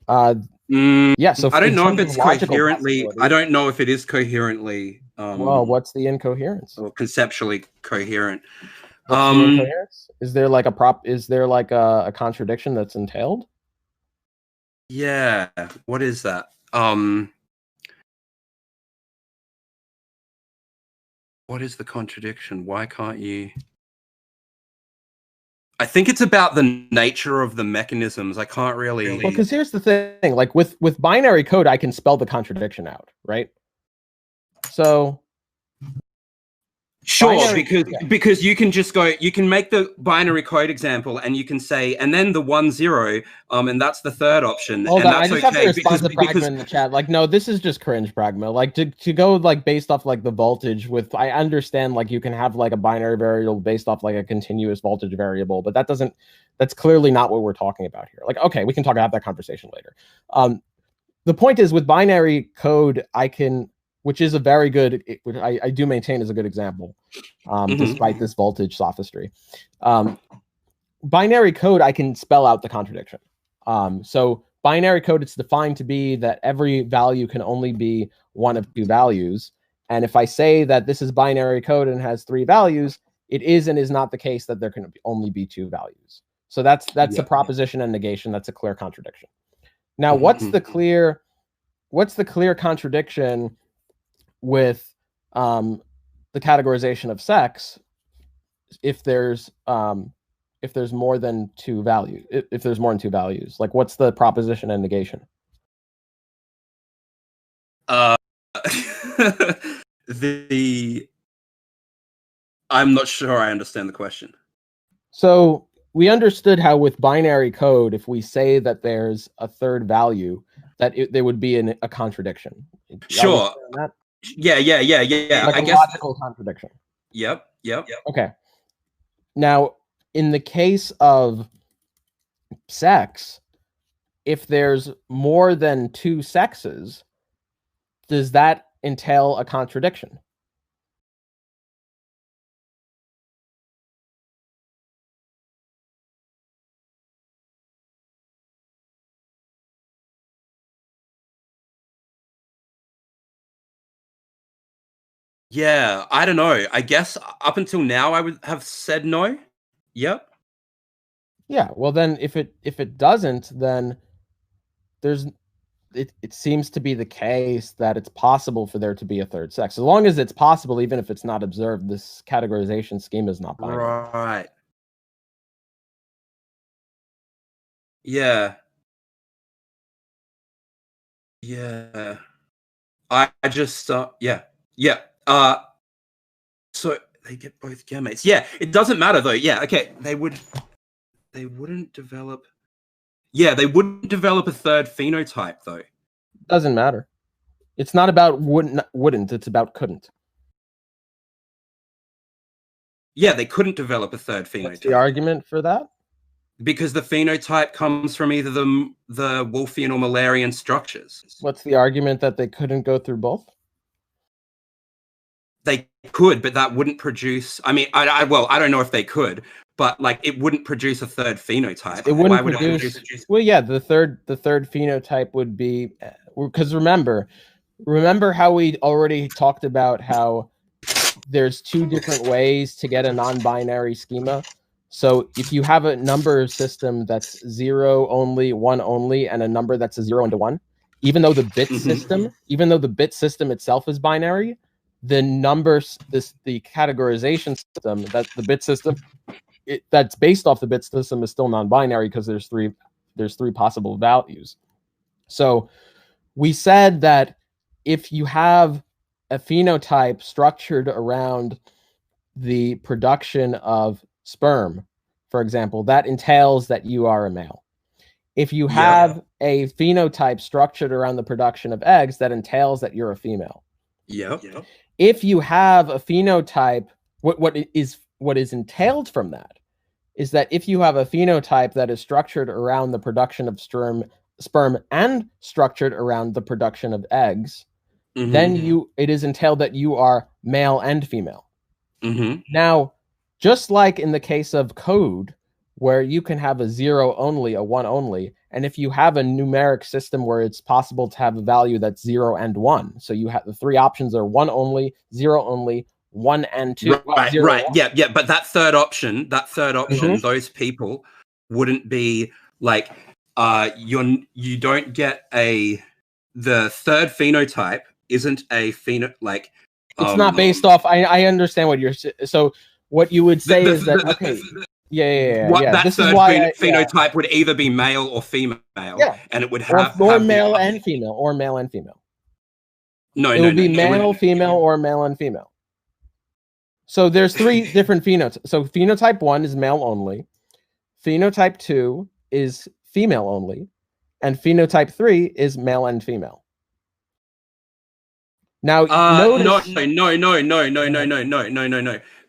A: so
B: I don't know if it's coherently. I don't know if it is coherently.
A: Well, what's the incoherence?
B: Or conceptually coherent.
A: Is there like a contradiction that's entailed?
B: Yeah. What is that? What is the contradiction? Why can't you? I think it's about the nature of the mechanisms. I can't really.
A: Well, because here's the thing: like with binary code, I can spell the contradiction out, right? So.
B: Sure, because you can just go, you can make the binary code example and you can say, and then the 1, 0, and that's the third option.
A: Hold
B: and
A: on,
B: that's
A: I just have to respond to Pragma in the chat. Like, no, this is just cringe, Pragma. Like to go like based off like the voltage with, I understand like you can have like a binary variable based off like a continuous voltage variable, but that's clearly not what we're talking about here. Like, okay, we can have that conversation later. The point is with binary code, which is a very good, which I do maintain is a good example, despite this voltage sophistry. Binary code, I can spell out the contradiction. So binary code, it's defined to be that every value can only be one of two values. And if I say that this is binary code and has three values, it is and is not the case that there can only be two values. So that's a proposition and negation. That's a clear contradiction. Now, what's the clear contradiction with the categorization of sex if there's more than two values? If there's more than two values, like what's the proposition and negation?
B: I'm not sure I understand the question.
A: So we understood how with binary code, if we say that there's a third value, that there would be a contradiction.
B: Sure. Yeah.
A: Like I guess logical contradiction.
B: Yep.
A: Okay. Now, in the case of sex, if there's more than two sexes, does that entail a contradiction?
B: Yeah, I don't know. I guess up until now I would have said no. Yep.
A: Yeah, well then if it doesn't, then it seems to be the case that it's possible for there to be a third sex. As long as it's possible, even if it's not observed, this categorization scheme is not binary.
B: Right. Yeah. I just yeah. So they get both gametes. Yeah, it doesn't matter though. Yeah, okay. They wouldn't develop. Yeah, they wouldn't develop a third phenotype though.
A: Doesn't matter. It's not about wouldn't. It's about couldn't.
B: Yeah, they couldn't develop a third phenotype.
A: What's the argument for that?
B: Because the phenotype comes from either the Wolffian or Müllerian structures.
A: What's the argument that they couldn't go through both?
B: They could, but that wouldn't produce. I mean, I don't know if they could, but like it wouldn't produce a third phenotype.
A: It wouldn't produce. Well, yeah, the third phenotype would be because remember how we already talked about how there's two different ways to get a non-binary schema. So if you have a number system that's 0 only, 1 only, and a number that's a 0 and a 1, even though the bit system itself is binary, the numbers, the categorization system, that the bit system that's based off the bit system is still non-binary because there's three possible values. So we said that if you have a phenotype structured around the production of sperm, for example, that entails that you are a male. If you have a phenotype structured around the production of eggs, that entails that you're a female. If you have a phenotype, what is entailed from that is that if you have a phenotype that is structured around the production of sperm and structured around the production of eggs, then it is entailed that you are male and female. Now, just like in the case of code, where you can have a 0 only, a 1 only, and if you have a numeric system where it's possible to have a value that's 0 and 1, so you have the three options are 1 only, 0 only, 1 and 2.
B: Right. Yeah. But that third option, those people wouldn't be like you don't get the third phenotype isn't a like
A: it's not based off. I understand what you're saying. So what you would say is that okay.
B: That third phenotype would either be male or female, and it would have
A: male and female, or male and female.
B: It
A: would be male, female, or male and female. So there's three different phenotypes. So phenotype 1 is male only, phenotype 2 is female only, and phenotype 3 is male and female. Now, notice...
B: No.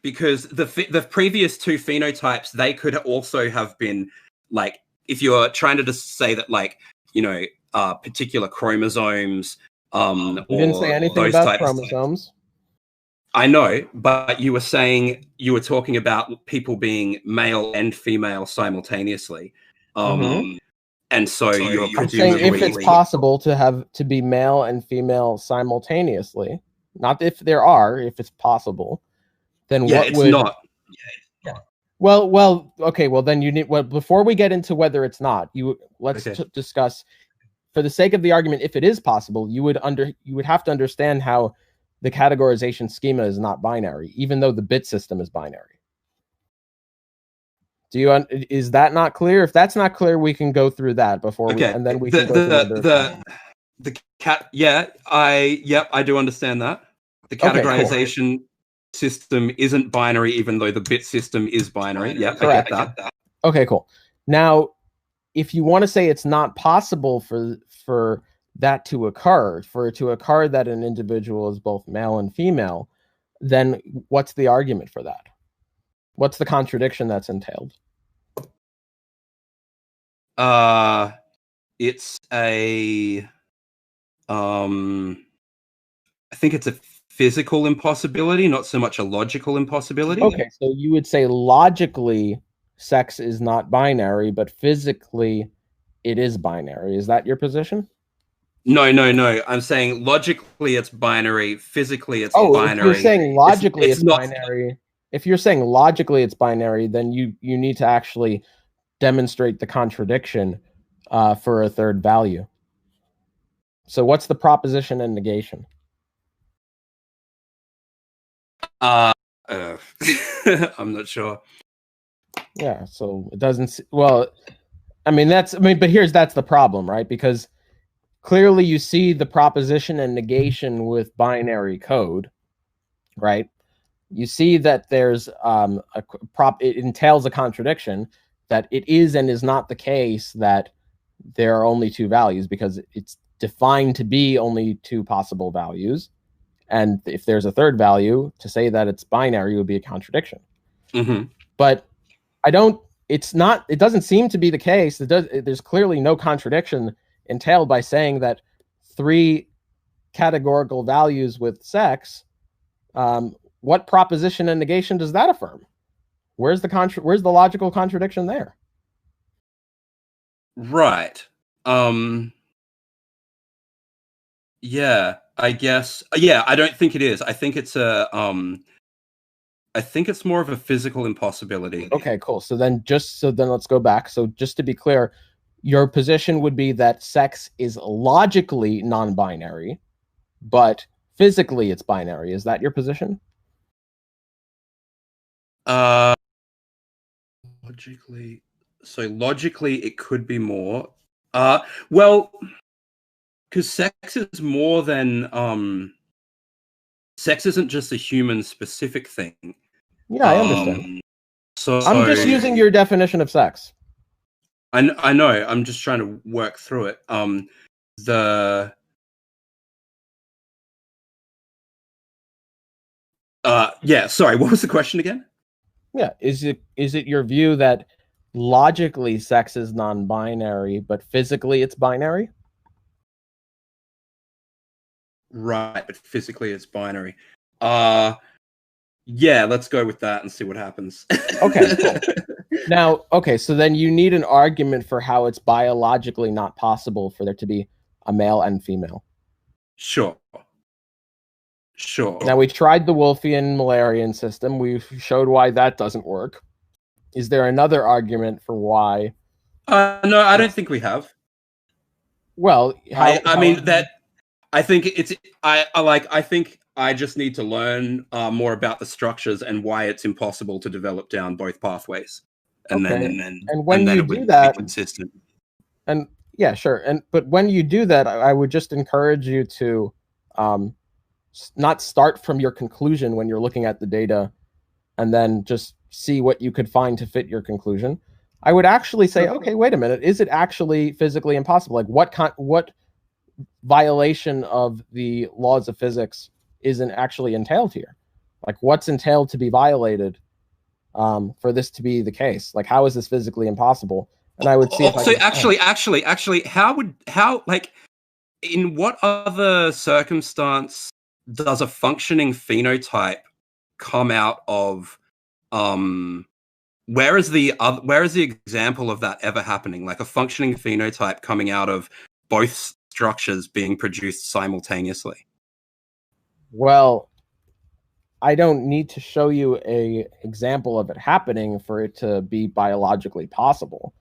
B: Because the previous two phenotypes, they could also have been like, if you're trying to just say that, like, particular chromosomes.
A: You didn't say anything about chromosomes.
B: I know, but you were talking about people being male and female simultaneously. And so you're
A: I'm saying
B: presumably...
A: if it's possible to be male and female simultaneously, not if there are, if it's possible, then
B: yeah,
A: what
B: it's
A: would...
B: not.
A: Well, okay. Well, then you need... Well, before we get into whether it's not, let's discuss, for the sake of the argument, if it is possible, you would have to understand how the categorization schema is not binary, even though the bit system is binary. Is that not clear? If that's not clear, we can go through that before and then we can go through
B: I do understand that. The categorization system isn't binary, even though the bit system is binary. Yeah, I get that.
A: Okay, cool. Now, if you want to say it's not possible for that to occur, for it to occur that an individual is both male and female, then what's the argument for that? What's the contradiction that's entailed?
B: It's a I think it's a physical impossibility, not so much a logical impossibility.
A: Okay, so you would say logically sex is not binary, but physically it is binary. Is that your position?
B: No. I'm saying logically it's binary, physically it's binary.
A: If you're saying logically it's binary, if you're saying logically it's binary, then you need to actually demonstrate the contradiction for a third value. So what's the proposition and negation?
B: I'm not sure.
A: Yeah, so it doesn't... Well, that's the problem, right? Because clearly you see the proposition and negation with binary code, right? You see that there's it entails a contradiction, that it is and is not the case that there are only two values, because it's defined to be only two possible values. And if there's a third value, to say that it's binary would be a contradiction.
B: Mm-hmm.
A: But it doesn't seem to be the case. There's clearly no contradiction entailed by saying that three categorical values with sex, what proposition and negation does that affirm? Where's the logical contradiction there?
B: Right. Yeah, I guess. Yeah, I don't think it is. I think it's I think it's more of a physical impossibility.
A: Okay, cool. So then let's go back. So just to be clear, your position would be that sex is logically non-binary, but physically it's binary. Is that your position?
B: Logically it could be more. Well, because sex is more than sex isn't just a human specific thing.
A: Yeah, I understand.
B: So
A: I'm just using your definition of sex.
B: I know. I'm just trying to work through it. Yeah, sorry, what was the question again?
A: Yeah, is it your view that logically sex is non-binary, but physically it's binary?
B: Right, but physically it's binary. Yeah, let's go with that and see what happens.
A: Okay, cool. Now, so then you need an argument for how it's biologically not possible for there to be a male and female.
B: Sure.
A: Now, we tried the Wolffian Müllerian system. We showed why that doesn't work. Is there another argument for why?
B: No, I don't think we have.
A: Well,
B: I think I just need to learn more about the structures and why it's impossible to develop down both pathways. And
A: when you do that,
B: consistent.
A: And yeah, sure. But when you do that, I would just encourage you to not start from your conclusion when you're looking at the data and then just see what you could find to fit your conclusion. I would actually say, okay, wait a minute. Is it actually physically impossible? Like what violation of the laws of physics isn't actually entailed here? Like what's entailed to be violated for this to be the case? Like how is this physically impossible? And I would see.
B: Actually, how in what other circumstance does a functioning phenotype come out of where is the example of that ever happening? Like a functioning phenotype coming out of both structures being produced simultaneously?
A: Well, I don't need to show you a example of it happening for it to be biologically possible.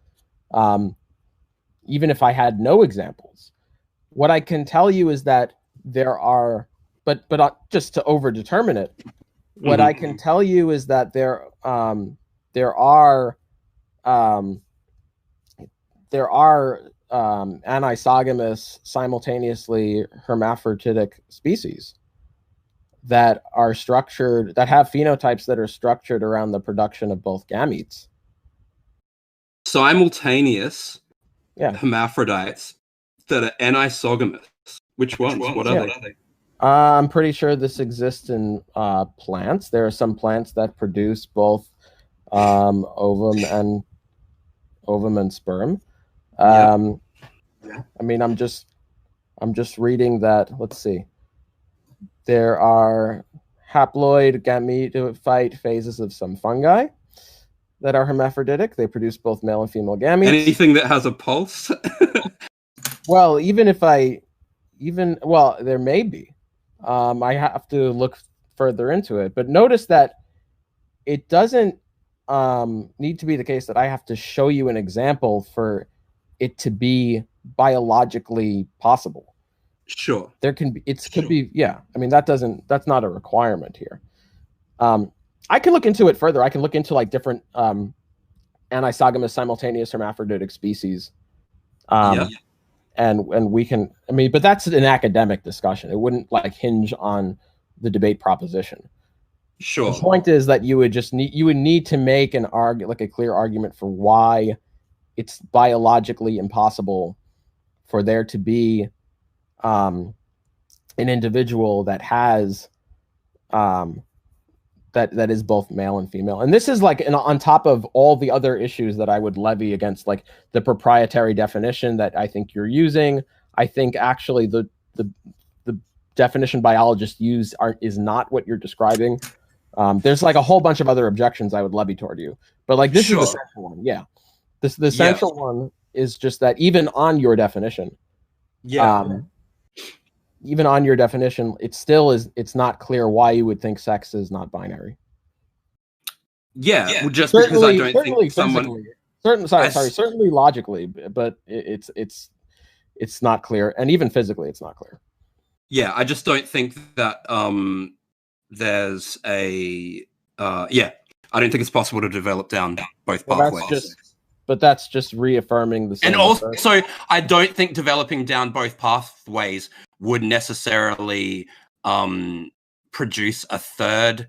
A: Even if I had no examples, what I can tell you is that there are, but just to overdetermine it, what I can tell you is that there are anisogamous, simultaneously hermaphroditic species that are structured, that have phenotypes that are structured around the production of both gametes.
B: Simultaneous hermaphrodites that are anisogamous. Which ones? What are they?
A: I'm pretty sure this exists in plants. There are some plants that produce both ovum and sperm. I mean, I'm just reading that. Let's see. There are haploid gametophyte phases of some fungi that are hermaphroditic. They produce both male and female gametes.
B: Anything that has a pulse?
A: Well, there may be. I have to look further into it. But notice that it doesn't need to be the case that I have to show you an example for it to be biologically possible.
B: Sure.
A: There can be, could be, yeah. I mean, that's not a requirement here. I can look into it further. I can look into like different anisogamous simultaneous hermaphroditic species. And we can, I mean, but that's an academic discussion. It wouldn't like hinge on the debate proposition.
B: Sure.
A: The point is that you would need to make a clear argument for why it's biologically impossible for there to be an individual that has that is both male and female. And this is like on top of all the other issues that I would levy against like the proprietary definition that I think you're using. I think actually the definition biologists use is not what you're describing. There's like a whole bunch of other objections I would levy toward you, but like this is the central one. Yeah. The central one is just that even on your definition, even on your definition, it's not clear why you would think sex is not binary.
B: Well, just because I don't think someone
A: certainly logically, but it's not clear, and even physically, it's not clear.
B: Yeah, I just don't think that there's a I don't think it's possible to develop down both pathways.
A: But that's just reaffirming the same.
B: And also, I don't think developing down both pathways would necessarily produce a third.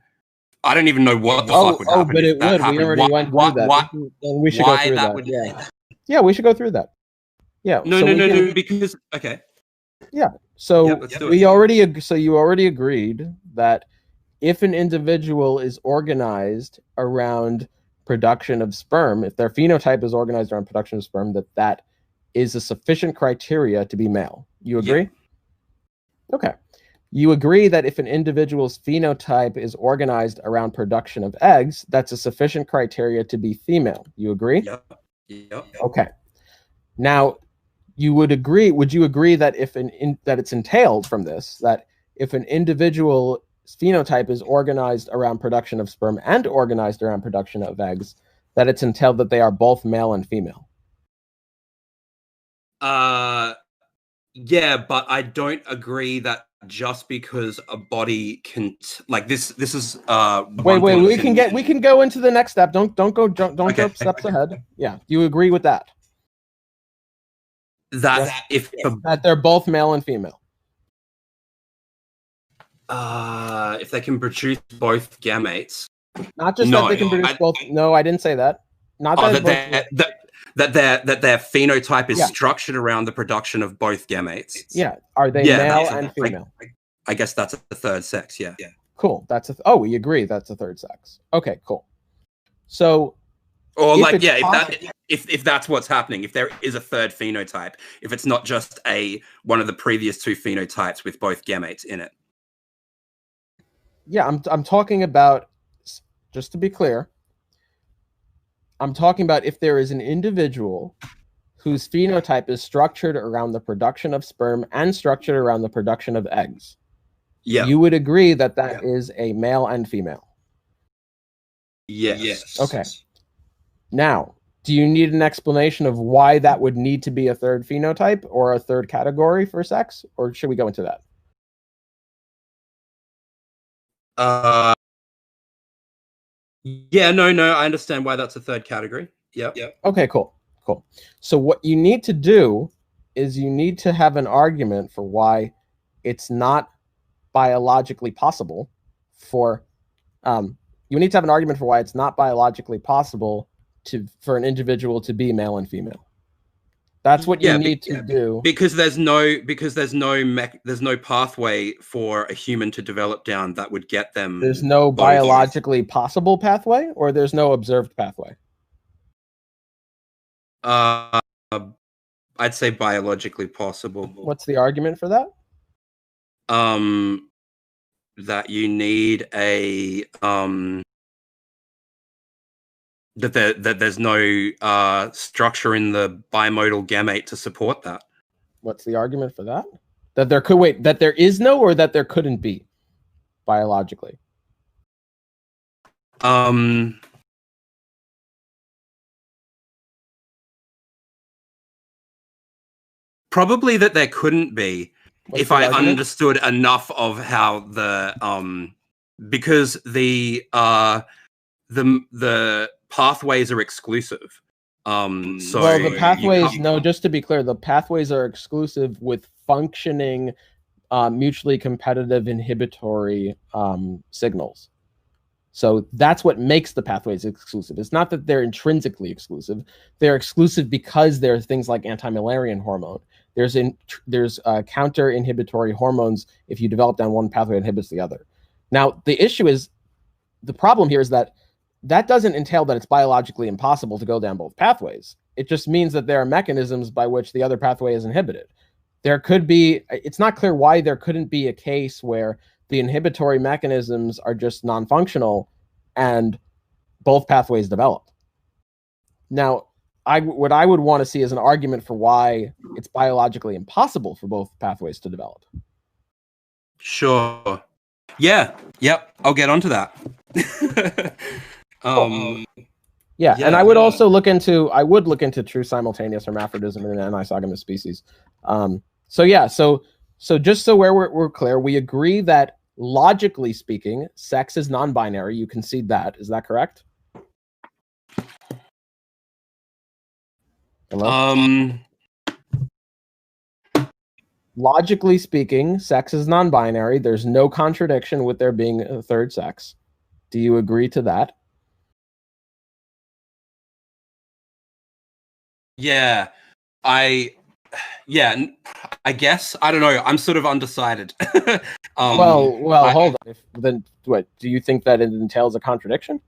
B: I don't even know what the fuck would happen.
A: But it would. We already went through that. We should go through that. Yeah, we should go through that. Yeah.
B: No, because okay.
A: Yeah. So you already agreed that if an individual is organized around production of sperm, if their phenotype is organized around production of sperm, that is a sufficient criteria to be male. You agree? Yeah. Okay. You agree that if an individual's phenotype is organized around production of eggs, that's a sufficient criteria to be female. You agree?
B: Yep.
A: Okay. Now, would you agree that that it's entailed from this, that if an individual phenotype is organized around production of sperm and organized around production of eggs, that it's entailed that they are both male and female?
B: Yeah, but I don't agree that just because a body can this is
A: wait, we can go into the next step. Don't jump steps ahead. Yeah, you agree with that?
B: That
A: they're both male and female.
B: If they can produce both gametes,
A: not just that they can produce both. No, I didn't say that. Not
B: that their phenotype is structured around the production of both gametes.
A: Yeah, are they male and female?
B: I guess that's a third sex. Yeah.
A: Cool. We agree that's a third sex. Okay, cool. So,
B: if that's what's happening, if there is a third phenotype, if it's not just one of the previous two phenotypes with both gametes in it.
A: Yeah, I'm talking about, just to be clear, I'm talking about if there is an individual whose phenotype is structured around the production of sperm and structured around the production of eggs.
B: Yeah.
A: You would agree that that is a male and female?
B: Yes.
A: Okay. Now, do you need an explanation of why that would need to be a third phenotype or a third category for sex, or should we go into that?
B: Yeah, no, I understand why that's a third category. Yep.
A: Okay, cool. So what you need to do is you need to have an argument for why it's not biologically possible for you need to have an argument for why it's not biologically possible for an individual to be male and female. That's what you need to do.
B: Because there's no pathway for a human to develop down that would get them.
A: There's no biologically possible pathway, or there's no observed pathway?
B: I'd say biologically possible.
A: What's the argument for that?
B: That you need a that there's no structure in the bimodal gamete to support that.
A: What's the argument for that? That there is no, or that there couldn't be biologically?
B: Probably that there couldn't be. If I understood enough of how the because the pathways are exclusive.
A: Well, the pathways, just to be clear, the pathways are exclusive with functioning mutually competitive inhibitory signals. So that's what makes the pathways exclusive. It's not that they're intrinsically exclusive. They're exclusive because there are things like anti-Müllerian hormone. There's counter-inhibitory hormones. If you develop down one pathway, it inhibits the other. Now, the problem here is that doesn't entail that it's biologically impossible to go down both pathways. It just means that there are mechanisms by which the other pathway is inhibited. It's not clear why there couldn't be a case where the inhibitory mechanisms are just non-functional and both pathways develop. Now, what I would want to see is an argument for why it's biologically impossible for both pathways to develop.
B: Sure. Yeah. Yep. I'll get onto that.
A: And I would also look into true simultaneous hermaphrodism in anisogamous species. So just so we're clear, we agree that logically speaking, sex is non-binary. You concede that. Is that correct? Hello? Logically speaking, sex is non-binary. There's no contradiction with there being a third sex. Do you agree to that?
B: Yeah, I guess. I don't know. I'm sort of undecided.
A: Well, hold on. Then what? Do you think that it entails a contradiction?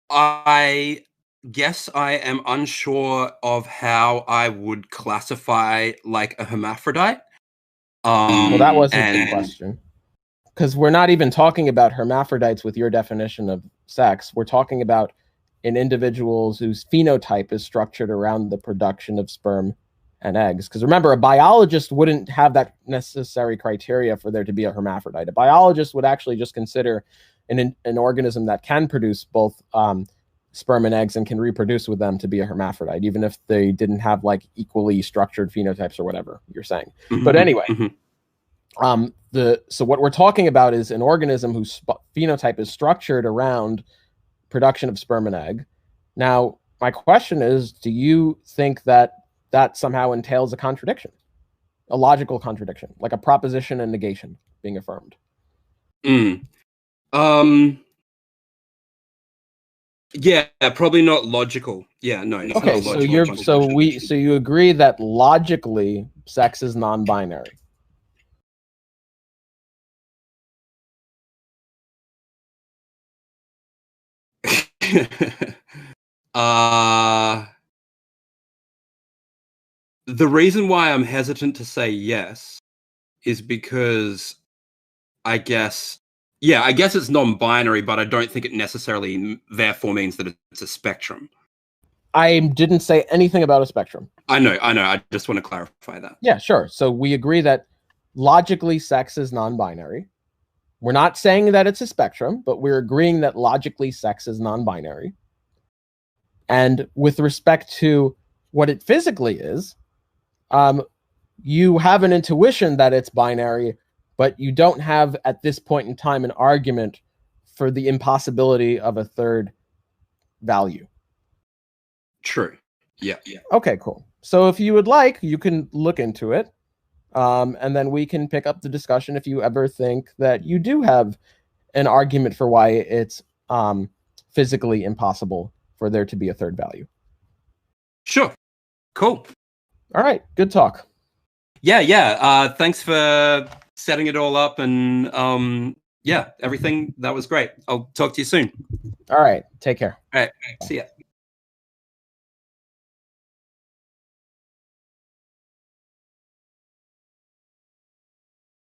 B: I guess I am unsure of how I would classify like a hermaphrodite.
A: Well, that wasn't the question. Because we're not even talking about hermaphrodites with your definition of sex. We're talking about an individual whose phenotype is structured around the production of sperm and eggs. Because remember, a biologist wouldn't have that necessary criteria for there to be a hermaphrodite. A biologist would actually just consider an organism that can produce both sperm and eggs and can reproduce with them to be a hermaphrodite, even if they didn't have like equally structured phenotypes or whatever you're saying. But anyway, so what we're talking about is an organism whose phenotype is structured around production of sperm and egg. Now, my question is, do you think that somehow entails a contradiction, a logical contradiction, like a proposition and negation being affirmed?
B: Yeah, probably not logical. Yeah, no.
A: Okay, so you agree that logically sex is non-binary.
B: The reason why I'm hesitant to say yes is because I guess, yeah, I guess it's non-binary, but I don't think it necessarily therefore means that it's a spectrum.
A: I didn't say anything about a spectrum.
B: I know. I just want to clarify that.
A: Yeah, sure. So we agree that logically sex is non-binary. We're not saying that it's a spectrum, but we're agreeing that logically sex is non-binary. And with respect to what it physically is, you have an intuition that it's binary, but you don't have at this point in time an argument for the impossibility of a third value.
B: True. Yeah.
A: Okay, cool. So if you would like, you can look into it. And then we can pick up the discussion if you ever think that you do have an argument for why it's physically impossible for there to be a third value.
B: Sure. Cool.
A: All right. Good talk.
B: Yeah. Thanks for setting it all up and yeah, everything. That was great. I'll talk to you soon.
A: All right. Take care.
B: All right. See ya.